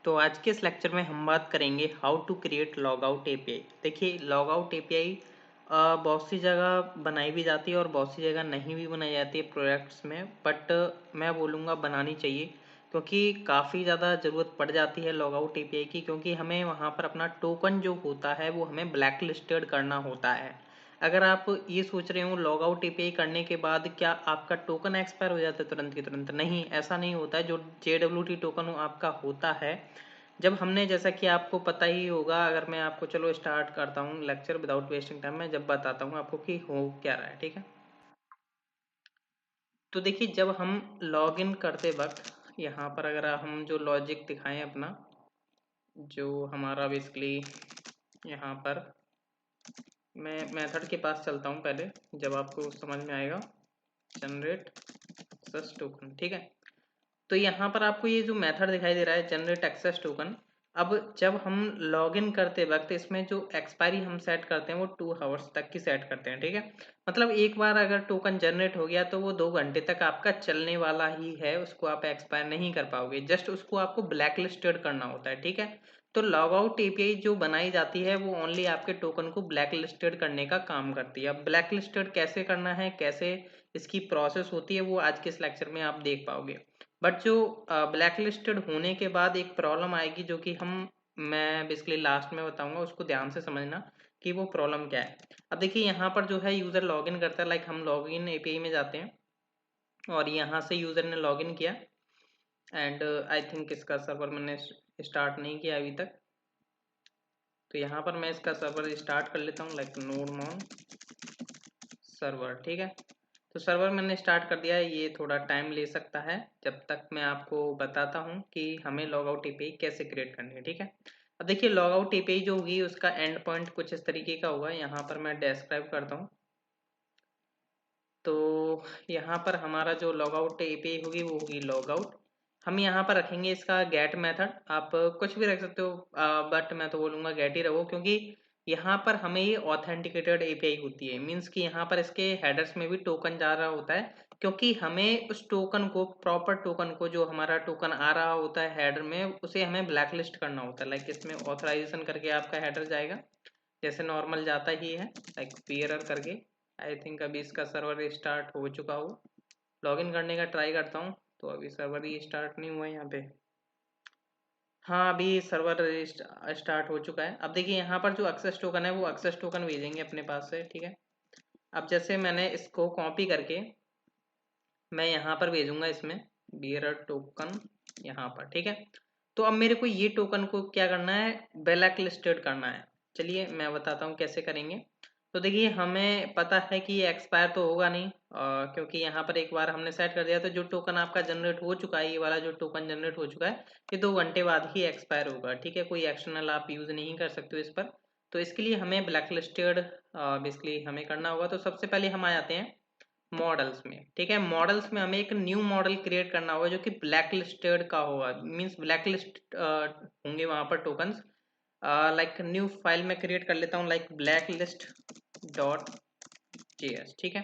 तो आज के इस लेक्चर में हम बात करेंगे how to create logout API. देखिए लॉगआउट एपीआई बहुत सी जगह बनाई भी जाती है और बहुत सी जगह नहीं भी बनाई जाती है प्रोजेक्ट्स में, बट मैं बोलूँगा बनानी चाहिए क्योंकि काफ़ी ज़्यादा ज़रूरत पड़ जाती है लॉगआउट एपीआई की, क्योंकि हमें वहाँ पर अपना टोकन जो होता है वो हमें ब्लैक लिस्टेड करना होता है। अगर आप ये सोच रहे हो लॉग आउट एपीआई करने के बाद क्या आपका टोकन एक्सपायर हो जाता है तुरंत की तुरंत, नहीं, ऐसा नहीं होता है। जो JWT टोकन आपका होता है, जब हमने, जैसा कि आपको पता ही होगा, अगर मैं आपको, चलो स्टार्ट करता हूँ लेक्चर विदाउट वेस्टिंग टाइम, मैं जब बताता हूँ आपको कि हो क्या रहा है, ठीक है। तो देखिए जब हम लॉग इन करते वक्त यहाँ पर अगर हम जो लॉजिक दिखाएं अपना, जो हमारा बेसिकली यहाँ पर, मैं मेथड के पास चलता हूँ पहले, जब आपको समझ में आएगा। जनरेट एक्सेस टोकन, ठीक है। तो यहाँ पर आपको ये जो मेथड दिखाई दे रहा है जनरेट एक्सेस टोकन, अब जब हम लॉगिन करते वक्त इसमें जो एक्सपायरी हम सेट करते हैं वो 2 आवर्स तक की सेट करते हैं, ठीक है। मतलब एक बार अगर टोकन जनरेट हो गया तो वो 2 घंटे तक आपका चलने वाला ही है, उसको आप एक्सपायर नहीं कर पाओगे, जस्ट उसको आपको ब्लैक लिस्टेड करना होता है, ठीक है। तो लॉग आउट एपीआई जो बनाई जाती है वो ओनली आपके टोकन को ब्लैक लिस्टेड करने का काम करती है। अब ब्लैक लिस्टेड कैसे करना है, कैसे इसकी प्रोसेस होती है, वो आज के इस लेक्चर में आप देख पाओगे। बट जो ब्लैक लिस्टेड होने के बाद एक प्रॉब्लम आएगी जो कि मैं बेसिकली लास्ट में बताऊंगा, उसको ध्यान से समझना कि वो प्रॉब्लम क्या है। अब देखिए यहाँ पर जो है यूज़र लॉगिन करता है, लाइक हम लॉगिन एपीआई में जाते हैं और यहाँ से यूज़र ने लॉगिन किया एंड आई थिंक इसका सर्वर मैंने स्टार्ट नहीं किया अभी तक, तो यहाँ पर मैं इसका सर्वर स्टार्ट कर लेता हूँ, लाइक नोडमॉन सर्वर, ठीक है। तो सर्वर मैंने स्टार्ट कर दिया है, ये थोड़ा टाइम ले सकता है जब तक मैं आपको बताता हूँ कि हमें लॉग आउट एपीआई कैसे क्रिएट करनी है, ठीक है। अब देखिए लॉग आउट एपीआई जो होगी उसका एंड पॉइंट कुछ इस तरीके का होगा, यहाँ पर मैं डिस्क्राइब करता हूँ। तो यहाँ पर हमारा जो लॉग आउट एपीआई होगी वो होगी लॉग आउट। हम यहाँ पर रखेंगे इसका गेट मेथड, आप कुछ भी रख सकते हो, बट मैं तो बोलूँगा गेट ही रखो, क्योंकि यहाँ पर हमें ये ऑथेंटिकेटेड एपीआई होती है, मीन्स कि यहाँ पर इसके हेडर्स में भी टोकन जा रहा होता है, क्योंकि हमें उस टोकन को, प्रॉपर टोकन को, जो हमारा टोकन आ रहा होता है हेडर में, उसे हमें ब्लैक लिस्ट करना होता है। लाइक इसमें ऑथराइजेशन करके आपका हेडर जाएगा, जैसे नॉर्मल जाता ही है, लाइक पीएरर करके। आई थिंक अभी इसका सर्वर स्टार्ट हो चुका हो, लॉगिन करने का ट्राई करता हूँ, तो अभी सर्वर ही स्टार्ट नहीं हुआ है यहाँ पे। हाँ अभी सर्वर स्टार्ट हो चुका है। अब देखिए यहाँ पर जो एक्सेस टोकन है वो एक्सेस टोकन भेजेंगे अपने पास से, ठीक है। अब जैसे मैंने इसको कॉपी करके मैं यहाँ पर भेजूंगा, इसमें बियर टोकन यहाँ पर, ठीक है। तो अब मेरे को ये टोकन को क्या करना है, ब्लैक लिस्टेड करना है। चलिए मैं बताता हूँ कैसे करेंगे। तो देखिए हमें पता है कि ये एक्सपायर तो होगा नहीं, क्योंकि यहाँ पर एक बार हमने सेट कर दिया, तो जो टोकन आपका जनरेट हो चुका है, ये वाला जो टोकन जनरेट हो चुका है, ये 2 घंटे बाद ही एक्सपायर होगा, ठीक है। कोई एक्शनल आप यूज़ नहीं कर सकते हो इस पर। तो इसके लिए हमें ब्लैक लिस्टेड बेसिकली हमें करना होगा। तो सबसे पहले हम आ जाते हैं मॉडल्स में, ठीक है। मॉडल्स में हमें एक न्यू मॉडल क्रिएट करना होगा जो कि ब्लैक लिस्टेड का होगा, मींस ब्लैक लिस्ट होंगे वहां पर टोकन्स। लाइक न्यू फाइल में क्रिएट कर लेता हूँ, like black list dot JS, ठीक है।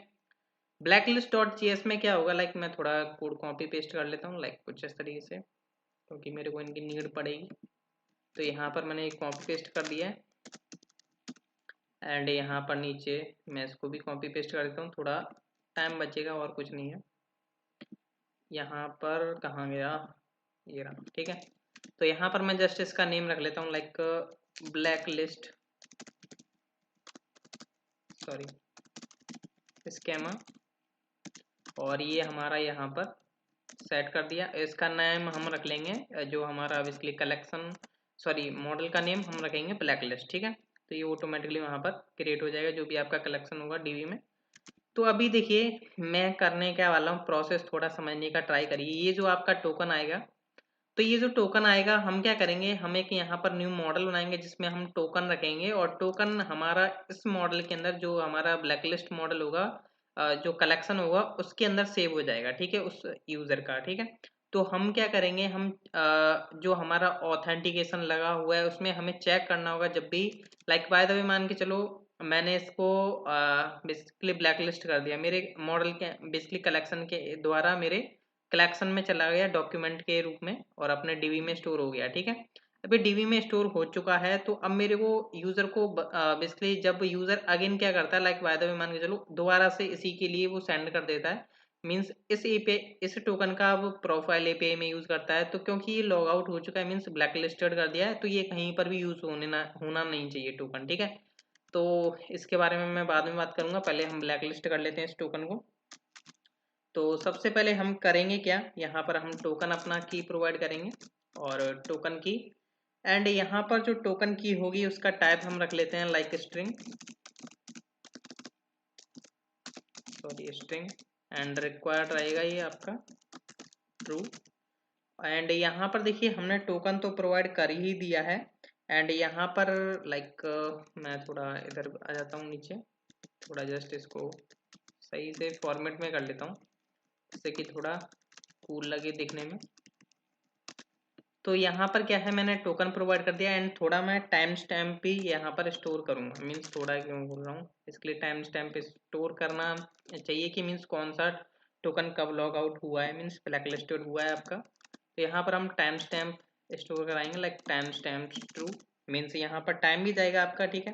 ब्लैक लिस्ट डॉट जेएस में क्या होगा, लाइक मैं थोड़ा कोड कॉपी पेस्ट कर लेता हूँ, लाइक कुछ इस तरीके से, क्योंकि मेरे को इनकी नीड पड़ेगी। तो यहाँ पर मैंने एक कॉपी पेस्ट कर दिया है एंड यहाँ पर नीचे मैं इसको भी कॉपी पेस्ट कर देता हूँ, थोड़ा टाइम बचेगा और कुछ नहीं है। यहाँ पर कहाँ गया, ये रहा, ठीक है। तो यहाँ पर मैं जस्ट इसका नेम रख लेता हूँ, like black list, sorry, scammer, और ये हमारा यहाँ पर सेट कर दिया। इसका नेम हम रख लेंगे, जो हमारा बेसिकली कलेक्शन, सॉरी, मॉडल का नेम हम रखेंगे ब्लैक लिस्ट, ठीक है। तो ये ऑटोमेटिकली वहाँ पर क्रिएट हो जाएगा जो भी आपका कलेक्शन होगा डीबी में। तो अभी देखिए मैं करने क्या वाला हूँ, प्रोसेस थोड़ा समझने का ट्राई करिए। ये जो आपका टोकन आएगा, तो ये जो टोकन आएगा हम क्या करेंगे, हम एक यहाँ पर न्यू मॉडल बनाएंगे जिसमें हम टोकन रखेंगे, और टोकन हमारा इस मॉडल के अंदर, जो हमारा ब्लैकलिस्ट मॉडल होगा, जो कलेक्शन होगा उसके अंदर सेव हो जाएगा, ठीक है, उस यूजर का, ठीक है। तो हम क्या करेंगे, हम जो हमारा ऑथेंटिकेशन लगा हुआ है उसमें हमें चेक करना होगा जब भी, लाइक बाय द वे मान के चलो मैंने इसको बेसिकली ब्लैकलिस्ट कर दिया, मेरे मॉडल के बेसिकली कलेक्शन के द्वारा मेरे कलेक्शन में चला गया डॉक्यूमेंट के रूप में और अपने डीबी में स्टोर हो गया। ठीक है, अभी डीबी में स्टोर हो चुका है तो अब मेरे को यूजर को बेसिकली जब यूजर अगेन क्या करता है, लाइक बाय द वे मान के चलो दोबारा से इसी के लिए वो सेंड कर देता है, मीन्स इस एपीआई इस टोकन का अब प्रोफाइल एपीआई में यूज करता है, तो क्योंकि ये लॉग आउट हो चुका है मीन्स ब्लैक लिस्टेड कर दिया है, तो ये कहीं पर भी यूज होना नहीं चाहिए टोकन। ठीक है, तो इसके बारे में मैं बाद में बात करूंगा, पहले हम ब्लैक लिस्ट कर लेते हैं इस टोकन को। तो सबसे पहले हम करेंगे क्या, यहाँ पर हम टोकन अपना की प्रोवाइड करेंगे और टोकन की, एंड यहाँ पर जो टोकन की होगी उसका टाइप हम रख लेते हैं like string, sorry string, and required रहेगा ये आपका ट्रू। एंड यहाँ पर देखिए हमने टोकन तो प्रोवाइड कर ही दिया है, एंड यहाँ पर लाइक मैं थोड़ा इधर आ जाता हूँ नीचे, थोड़ा जस्ट इसको सही से फॉर्मेट में कर लेता हूँ जिससे कि थोड़ा कूल लगे दिखने में। तो यहाँ पर क्या है, मैंने टोकन प्रोवाइड कर दिया एंड थोड़ा मैं टाइम स्टैम्प भी यहाँ पर स्टोर करूँगा, मीन्स थोड़ा क्यों बोल रहा हूँ, इसके लिए टाइम स्टैम्प स्टोर करना चाहिए कि मीन्स कौन सा टोकन कब लॉग आउट हुआ है, मीन्स ब्लैक लिस्टेड हुआ है आपका। तो यहाँ पर हम टाइम स्टैम्प स्टोर कराएंगे like time stamp true, means यहाँ पर टाइम भी जाएगा आपका। ठीक है,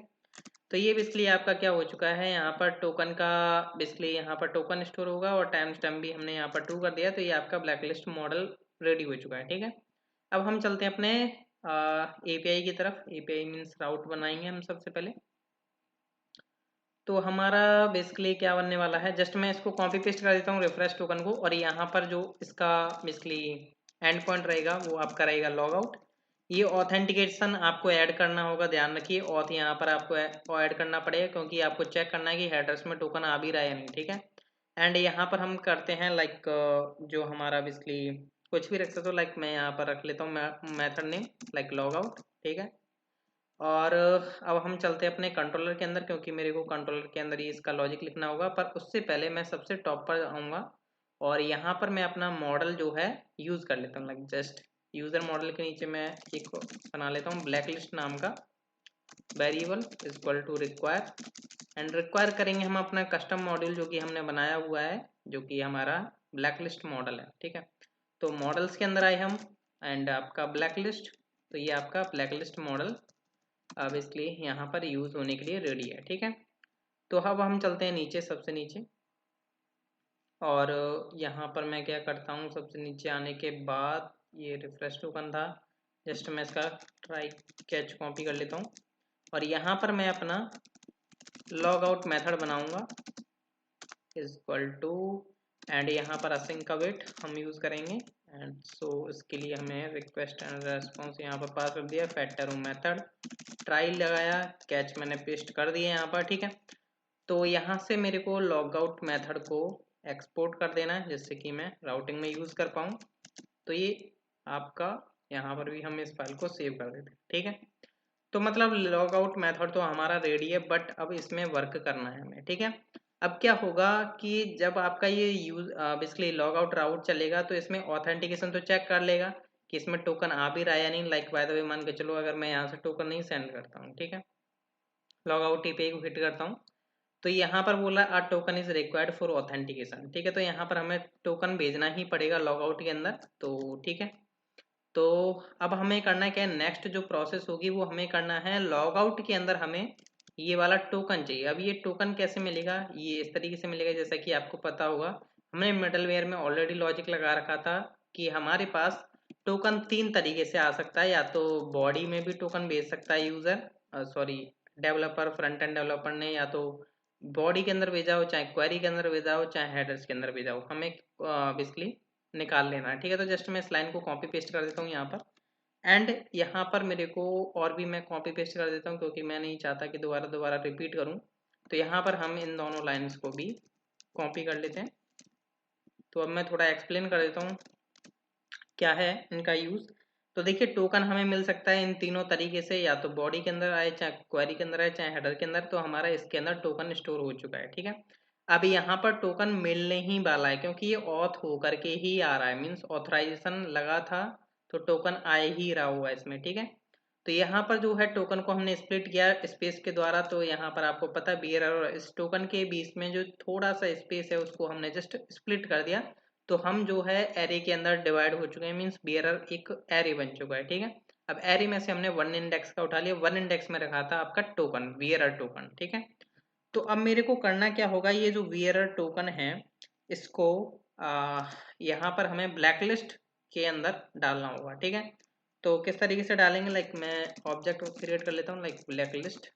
तो ये बेसिकली आपका क्या हो चुका है, यहाँ पर टोकन का बेसिकली यहाँ पर टोकन स्टोर होगा और टाइम स्टैम्प भी हमने यहाँ पर ट्रू कर दिया, तो ये आपका ब्लैक लिस्ट मॉडल रेडी हो चुका है। ठीक है, अब हम चलते हैं अपने एपीआई की तरफ। एपीआई मीन्स राउट बनाएंगे हम सबसे पहले। तो हमारा बेसिकली क्या बनने वाला है, जस्ट मैं इसको कॉपी पेस्ट कर देता हूँ रिफ्रेश टोकन को, और यहाँ पर जो इसका बेसिकली एंड पॉइंट रहेगा वो आपका रहेगा लॉग आउट। ये ऑथेंटिकेशन आपको ऐड करना होगा, ध्यान रखिए ऑथ यहाँ पर आपको ऐड करना पड़ेगा क्योंकि आपको चेक करना है कि हेडर्स में टोकन आ भी रहा है या नहीं। ठीक है, एंड यहाँ पर हम करते हैं लाइक जो हमारा बेसिकली कुछ भी रख सकते हो, लाइक मैं यहाँ पर रख लेता हूँ method name like log out. ठीक है, और अब हम चलते हैं अपने कंट्रोलर के अंदर क्योंकि मेरे को कंट्रोलर के अंदर ही इसका लॉजिक लिखना होगा, पर उससे पहले मैं सबसे टॉप पर आऊँगा और यहाँ पर मैं अपना मॉडल जो है यूज़ कर लेता हूँ, लाइक जस्ट यूज़र मॉडल के नीचे मैं एक बना लेता हूँ ब्लैक लिस्ट नाम का variable equal to require, and require करेंगे हम अपना कस्टम मॉड्यूल जो कि हमने बनाया हुआ है, जो कि हमारा ब्लैक लिस्ट मॉडल है। ठीक है, तो मॉडल्स के अंदर आए हम एंड आपका ब्लैक लिस्ट, तो ये आपका ब्लैक लिस्ट मॉडल अब इसलिए यहाँ पर यूज होने के लिए रेडी है। ठीक है, तो अब हम चलते हैं नीचे, सबसे नीचे, और यहाँ पर मैं क्या करता हूँ, सबसे नीचे आने के बाद ये रिफ्रेश टोकन था, जस्ट मैं इसका ट्राई कैच कॉपी कर लेता हूँ और यहाँ पर मैं अपना लॉग आउट मेथड बनाऊंगा इक्वल टू, एंड यहाँ पर असिंक का वेट हम यूज़ करेंगे, एंड सो इसके लिए हमें रिक्वेस्ट एंड रेस्पॉन्स यहाँ पर पास कर दिया, फैक्टर मेथड ट्राई लगाया, कैच मैंने पेस्ट कर दिया यहाँ पर। ठीक है, तो यहाँ से मेरे को लॉग आउट मेथड को एक्सपोर्ट कर देना है जिससे कि मैं राउटिंग में यूज़ कर पाऊँ। तो ये आपका यहाँ पर भी हम इस फाइल को सेव कर देते हैं। ठीक है, तो मतलब लॉग आउट मेथड तो हमारा रेडी है, बट अब इसमें वर्क करना है हमें। ठीक है, अब क्या होगा कि जब आपका ये यूज बेसिकली लॉग आउट राउट चलेगा तो इसमें ऑथेंटिकेशन तो चेक कर लेगा कि इसमें टोकन आ भी रहा है या नहीं, लाइक बाय द वे मान के चलो अगर मैं यहाँ से टोकन नहीं सेंड करता हूँ, ठीक है, लॉग आउट टीपीआई को हिट करता हूँ, तो यहाँ पर बोला a token is required for authentication. ठीक है, तो यहाँ पर हमें टोकन भेजना ही पड़ेगा लॉग आउट के अंदर। तो ठीक है, तो अब हमें करना क्या है, नेक्स्ट जो प्रोसेस होगी वो हमें करना है लॉग आउट के अंदर हमें ये वाला टोकन चाहिए। अब ये टोकन कैसे मिलेगा, ये इस तरीके से मिलेगा जैसा कि आपको पता होगा, हमने मिडलवेयर में ऑलरेडी लॉजिक लगा रखा था कि हमारे पास टोकन तीन तरीके से आ सकता है, या तो बॉडी में भी टोकन भेज सकता है user, sorry developer, front end developer ने, या तो बॉडी के अंदर भेजा हो, चाहे क्वेरी के अंदर भेजा हो, चाहे हेडर्स के अंदर भेजा हो, हमें बेसिकली निकाल लेना है। ठीक है, तो जस्ट मैं इस लाइन को कॉपी पेस्ट कर देता हूँ यहाँ पर, एंड यहाँ पर मेरे को और भी मैं कॉपी पेस्ट कर देता हूँ क्योंकि मैं नहीं चाहता कि दोबारा दोबारा रिपीट करूँ। तो यहाँ पर हम इन दोनों लाइन्स को भी कॉपी कर लेते हैं। तो अब मैं थोड़ा एक्सप्लेन कर देता हूँ क्या है इनका यूज़। तो देखिए टोकन हमें मिल सकता है इन तीनों तरीके से, या तो बॉडी के अंदर आए, चाहे क्वेरी के अंदर आए, चाहे हेडर के अंदर, तो हमारा इसके अंदर टोकन स्टोर हो चुका है। ठीक है, अब यहाँ पर टोकन मिलने ही वाला है क्योंकि ये ऑथ होकर के ही आ रहा है, मीन्स ऑथराइजेशन लगा था तो टोकन आ ही रहा हुआ है इसमें। ठीक है, तो यहाँ पर जो है टोकन को हमने स्प्लिट किया स्पेस के द्वारा, तो यहाँ पर आपको पता है बियर और इस टोकन के बीच में जो थोड़ा सा स्पेस है उसको हमने जस्ट स्प्लिट कर दिया, तो हम जो है एरे के अंदर डिवाइड हो चुके हैं, मीन्स बियरर एक एरे बन चुका है, ठीक है। अब एरे में से हमने 1 इंडेक्स का उठा लिया, 1 इंडेक्स में रखा था आपका टोकन, बियरर टोकन, ठीक है। तो अब मेरे को करना क्या होगा, ये जो बियरर टोकन है इसको यहाँ पर हमें ब्लैकलिस्ट के अंदर डालना होगा, ठीक है। तो किस तरीके से डालेंगे, लाइक मैं ऑब्जेक्ट क्रिएट कर लेता हूँ, लाइक ब्लैकलिस्ट,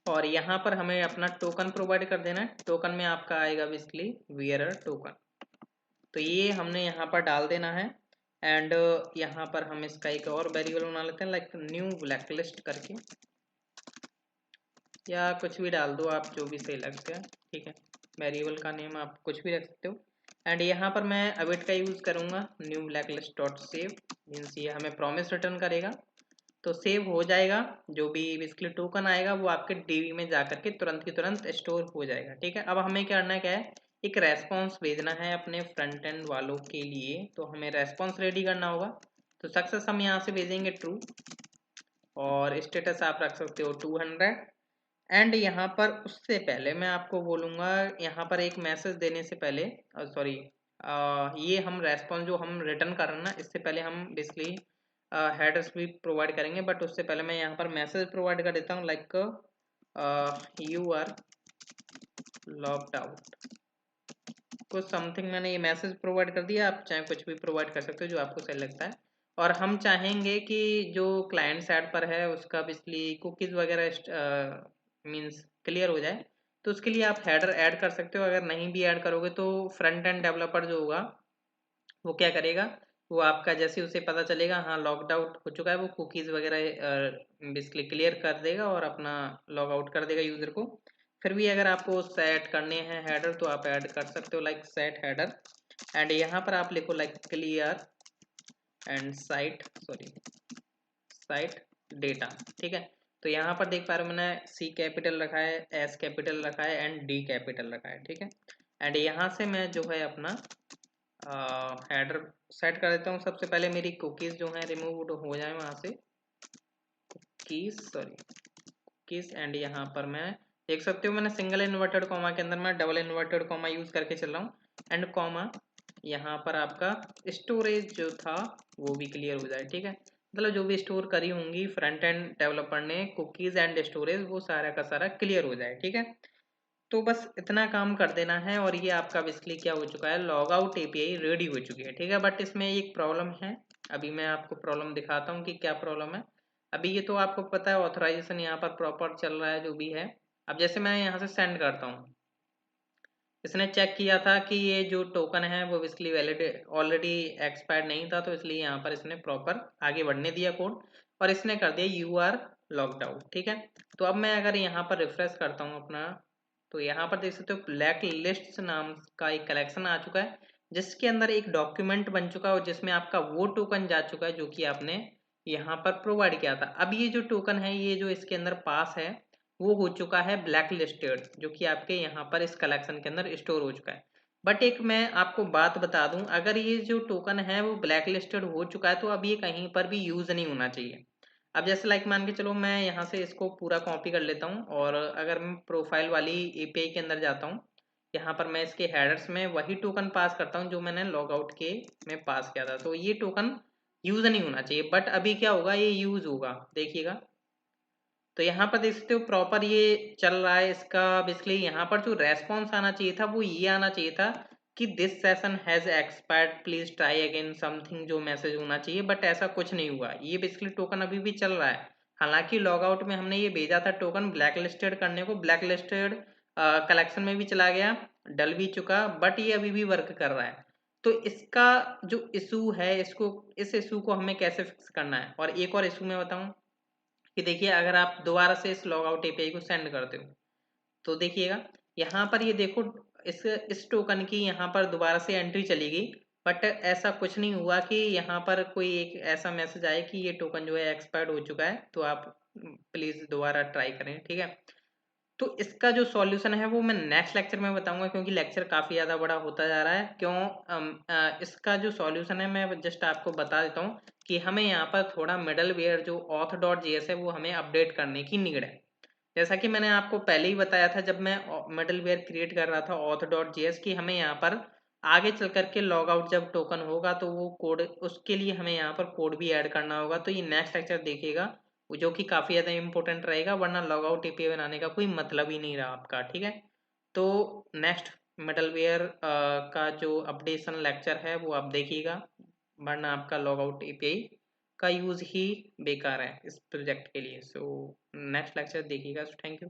और यहाँ पर हमें अपना टोकन प्रोवाइड कर देना है। टोकन में आपका आएगा बेसिकली बियरर टोकन, तो ये हमने यहाँ पर डाल देना है। एंड यहाँ पर हम इसका एक और वेरिएबल बना लेते हैं, लाइक न्यू ब्लैकलिस्ट करके, या कुछ भी डाल दो आप, जो भी सही लगता है, ठीक है। वेरिएबल का नेम आप कुछ भी रख सकते हो। एंड यहाँ पर मैं अवेट का यूज़ करूँगा, new blacklist dot save, means ये हमें प्रॉमिस रिटर्न करेगा, तो सेव हो जाएगा। जो भी बेसिकली टोकन आएगा वो आपके डीबी में जाकर के तुरंत की तुरंत स्टोर हो जाएगा, ठीक है। अब हमें क्या करना है, क्या है, एक रेस्पॉन्स भेजना है अपने फ्रंट एंड वालों के लिए, तो हमें रेस्पॉन्स रेडी करना होगा। तो सक्सेस हम यहाँ से भेजेंगे ट्रू, और स्टेटस आप रख सकते हो 200। एंड यहाँ पर उससे पहले मैं आपको बोलूँगा, यहाँ पर एक मैसेज देने से पहले, सॉरी, ये हम रेस्पॉन्स जो हम रिटर्न कर रहे हैं ना, इससे पहले हम बेसिकली हेडर्स भी प्रोवाइड करेंगे, बट उससे पहले मैं यहाँ पर मैसेज प्रोवाइड कर देता हूँ, like you are logged out, कुछ समथिंग मैंने ये मैसेज प्रोवाइड कर दिया। आप चाहे कुछ भी प्रोवाइड कर सकते हो जो आपको सही लगता है। और हम चाहेंगे कि जो क्लाइंट साइड पर है उसका बेसिकली कुकीज़ वगैरह मीन्स क्लियर हो जाए, तो उसके लिए आप हेडर ऐड कर सकते हो। अगर नहीं भी ऐड करोगे तो फ्रंट एंड डेवलपर जो होगा वो क्या करेगा, वो आपका जैसे उसे पता चलेगा हाँ लॉग्ड आउट हो चुका है, वो कुकीज़ वगैरह बेसिकली क्लियर कर देगा और अपना लॉग आउट कर देगा यूज़र को। फिर भी अगर आपको सेट करने हैं हेडर तो आप ऐड कर सकते हो, लाइक सेट हेडर, एंड यहाँ पर आप लिखो like clear and site, sorry, site data, ठीक है। तो यहाँ पर देख पा रहे हो मैंने सी कैपिटल रखा है, एस कैपिटल रखा है, एंड डी कैपिटल रखा है, ठीक है। एंड यहाँ से मैं जो है अपना हेडर सेट कर देता हूँ। सबसे पहले मेरी कुकीज़ जो है रिमूव हो जाए वहाँ से, कुकीज़, सॉरी कुकीज़, एंड यहाँ पर मैं देख सकते हो मैंने सिंगल इन्वर्टेड कॉमा के अंदर मैं डबल इन्वर्टेड कॉमा यूज़ करके चल रहा हूँ, एंड कॉमा यहाँ पर आपका स्टोरेज जो था वो भी क्लियर हो जाए, ठीक है। मतलब जो भी स्टोर करी होंगी फ्रंट एंड डेवलपर ने कुकीज़ एंड स्टोरेज, वो सारा का सारा क्लियर हो जाए, ठीक है। तो बस इतना काम कर देना है और ये आपका बेसिकली क्या हो चुका है, लॉग आउट एपीआई रेडी हो चुकी है, ठीक है। बट इसमें एक प्रॉब्लम है, अभी मैं आपको प्रॉब्लम दिखाता हूँ कि क्या प्रॉब्लम है। अभी ये तो आपको पता है ऑथराइजेशन यहाँ पर प्रॉपर चल रहा है जो भी है। अब जैसे मैं यहाँ से सेंड करता हूँ, इसने चेक किया था कि ये जो टोकन है वो बेसिकली वैलिड ऑलरेडी एक्सपायर्ड नहीं था, तो इसलिए यहाँ पर इसने प्रॉपर आगे बढ़ने दिया कोड, और इसने कर दिया यू आर लॉग्ड आउट, ठीक है। तो अब मैं अगर यहाँ पर रिफ्रेश करता हूँ अपना, तो यहाँ पर देख सकते हो ब्लैक लिस्ट नाम का एक कलेक्शन आ चुका है, जिसके अंदर एक डॉक्यूमेंट बन चुका है और जिसमें आपका वो टोकन जा चुका है जो कि आपने यहाँ पर प्रोवाइड किया था। अब ये जो टोकन है, ये जो इसके अंदर पास है, वो हो चुका है ब्लैक लिस्टेड, जो कि आपके यहाँ पर इस कलेक्शन के अंदर स्टोर हो चुका है। बट एक मैं आपको बात बता दूं, अगर ये जो टोकन है वो ब्लैक लिस्टेड हो चुका है तो अब ये कहीं पर भी यूज़ नहीं होना चाहिए। अब जैसे लाइक मान के चलो मैं यहाँ से इसको पूरा कॉपी कर लेता हूँ, और अगर मैं प्रोफाइल वाली एपीआई के अंदर जाता हूँ, यहाँ पर मैं इसके हेडर्स में वही टोकन पास करता हूँ जो मैंने लॉग आउट के में पास किया था, तो ये टोकन यूज़ नहीं होना चाहिए। बट अभी क्या होगा, ये यूज़ होगा, देखिएगा। तो यहाँ पर देख सकते हो प्रॉपर ये चल रहा है इसका। बेसिकली यहाँ पर जो रेस्पॉन्स आना चाहिए था वो ये आना चाहिए था कि this session has expired please try again something, जो मैसेज होना चाहिए, बट ऐसा कुछ नहीं हुआ। ये बेसिकली टोकन अभी भी चल रहा है। हालांकि लॉग आउट में हमने ये भेजा था टोकन ब्लैक लिस्टेड करने को, ब्लैक लिस्टेड कलेक्शन में भी चला गया, डल भी चुका, बट ये अभी भी वर्क कर रहा है। तो इसका जो इशू है, इस इशू को हमें कैसे फिक्स करना है। और एक और इशू मैं बताऊं कि देखिए, अगर आप दोबारा से इस लॉग आउट एपीआई को सेंड करते हो तो देखिएगा यहाँ पर, ये देखो इस टोकन की यहाँ पर दोबारा से एंट्री चली गई, बट ऐसा कुछ नहीं हुआ कि यहाँ पर कोई एक ऐसा मैसेज आए कि ये टोकन जो है एक्सपायर्ड हो चुका है, तो आप प्लीज़ दोबारा ट्राई करें, ठीक है। तो इसका जो सॉल्यूशन है वो मैं नेक्स्ट लेक्चर में बताऊंगा, क्योंकि लेक्चर काफ़ी ज़्यादा बड़ा होता जा रहा है। इसका जो सॉल्यूशन है मैं जस्ट आपको बता देता हूँ कि हमें यहाँ पर थोड़ा मिडल वेयर जो auth.js है वो हमें अपडेट करने की नीड है। जैसा कि मैंने आपको पहले ही बताया था जब मैं मिडलवेयर क्रिएट कर रहा था auth.js की, हमें यहाँ पर आगे चल करके लॉग आउट जब टोकन होगा तो वो कोड, उसके लिए हमें यहाँ पर कोड भी ऐड करना होगा। तो ये नेक्स्ट लेक्चर देखिएगा, जो कि काफ़ी ज़्यादा इंपॉर्टेंट रहेगा, वरना लॉग आउट एपीआई बनाने का कोई मतलब ही नहीं रहा आपका। ठीक है, तो नेक्स्ट मिडलवेयर का जो अपडेशन लेक्चर है वो आप देखिएगा, वरना आपका लॉग आउट एपीआई का यूज़ ही बेकार है इस प्रोजेक्ट के लिए। सो नेक्स्ट लेक्चर देखिएगा। Thank you.